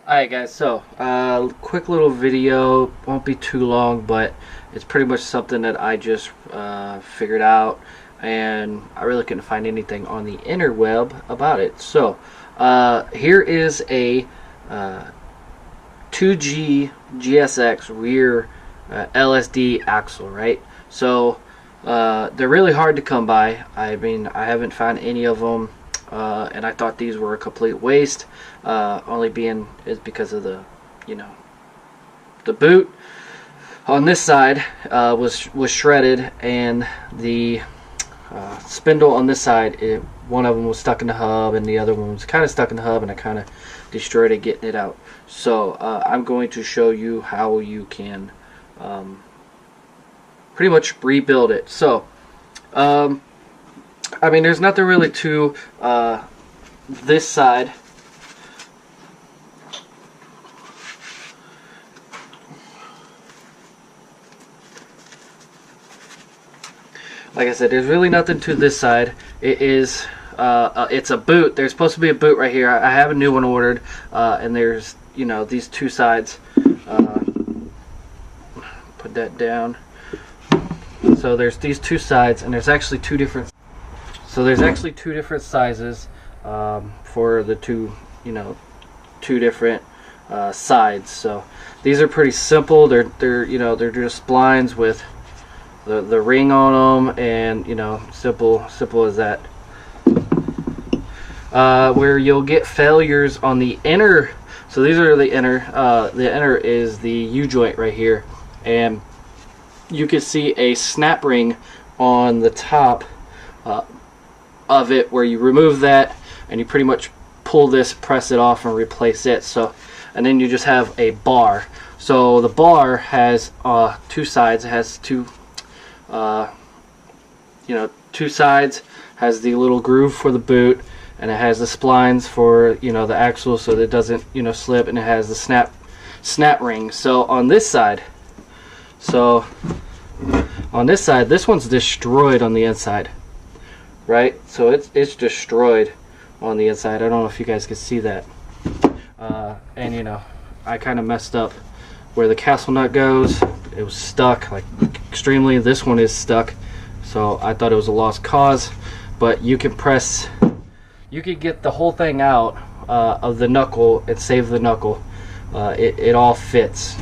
Alright guys, so quick little video, won't be too long, but it's pretty much something that I just figured out, and I really couldn't find anything on the interweb about it. So here is a 2G GSX rear LSD axle, right? So they're really hard to come by. I mean, I haven't found any of them, and I thought these were a complete waste. Only being is because of the, the boot on this side was shredded, and the spindle on this side, one of them was stuck in the hub, and the other one was kind of stuck in the hub, and I kind of destroyed it getting it out. So I'm going to show you how you can pretty much rebuild it. So I mean, there's nothing really to this side. Like I said, there's really nothing to this side. It is it's a boot. There's supposed to be a boot right here. I have a new one ordered, and there's these two sides. Put that down. So there's these two sides, and there's actually two different. So there's actually two different sizes for the two different sides. So these are pretty simple. They're just splines with the ring on them, and simple as that. Where you'll get failures on the inner. So these are the inner. The inner is the U-joint right here, and you can see a snap ring on the top of it, where you remove that and you pretty much pull this, press it off, and replace it. So, and then you just have a bar. So the bar has two sides. It has two two sides. Has the little groove for the boot, and it has the splines for the axle, so that it doesn't slip, and it has the snap ring. So on this side, this one's destroyed on the inside, right? So it's destroyed on the inside. I don't know if you guys can see that. And I kind of messed up where the castle nut goes. It was stuck, like extremely. This one is stuck, so I thought it was a lost cause. But you can get the whole thing out of the knuckle and save the knuckle. It all fits,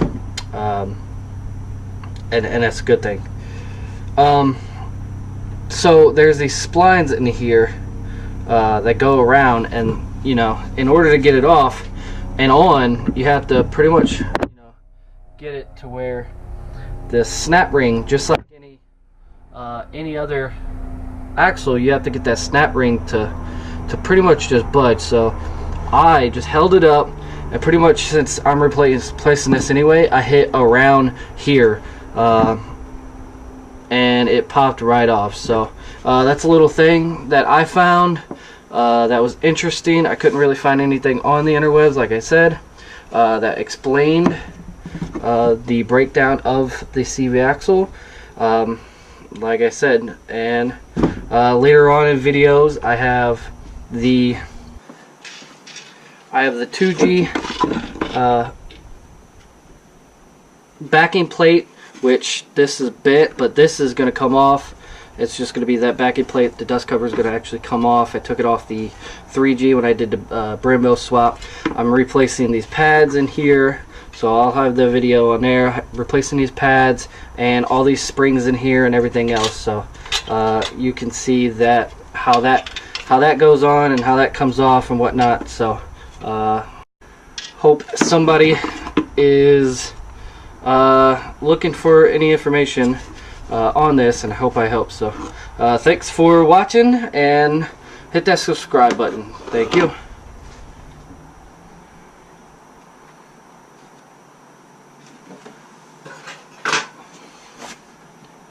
and that's a good thing. So there's these splines in here that go around, and in order to get it off and on, you have to pretty much get it to where the snap ring, just like any other axle, you have to get that snap ring to pretty much just budge. So I just held it up, and pretty much, since I'm replacing this anyway, I hit around here, and it popped right off. So that's a little thing that I found that was interesting. I couldn't really find anything on the interwebs, like I said, that explained the breakdown of the CV axle, like I said. And later on in videos, I have the 2G backing plate, which this is bent, but this is going to come off. It's just going to be that backing plate. The dust cover is going to actually come off. I took it off the 3G when I did the brand swap. I'm replacing these pads in here, so I'll have the video on there replacing these pads and all these springs in here and everything else. So you can see that how that goes on and how that comes off and whatnot. So hope somebody is looking for any information on this, and I hope I help. So thanks for watching, and hit that subscribe button. Thank you.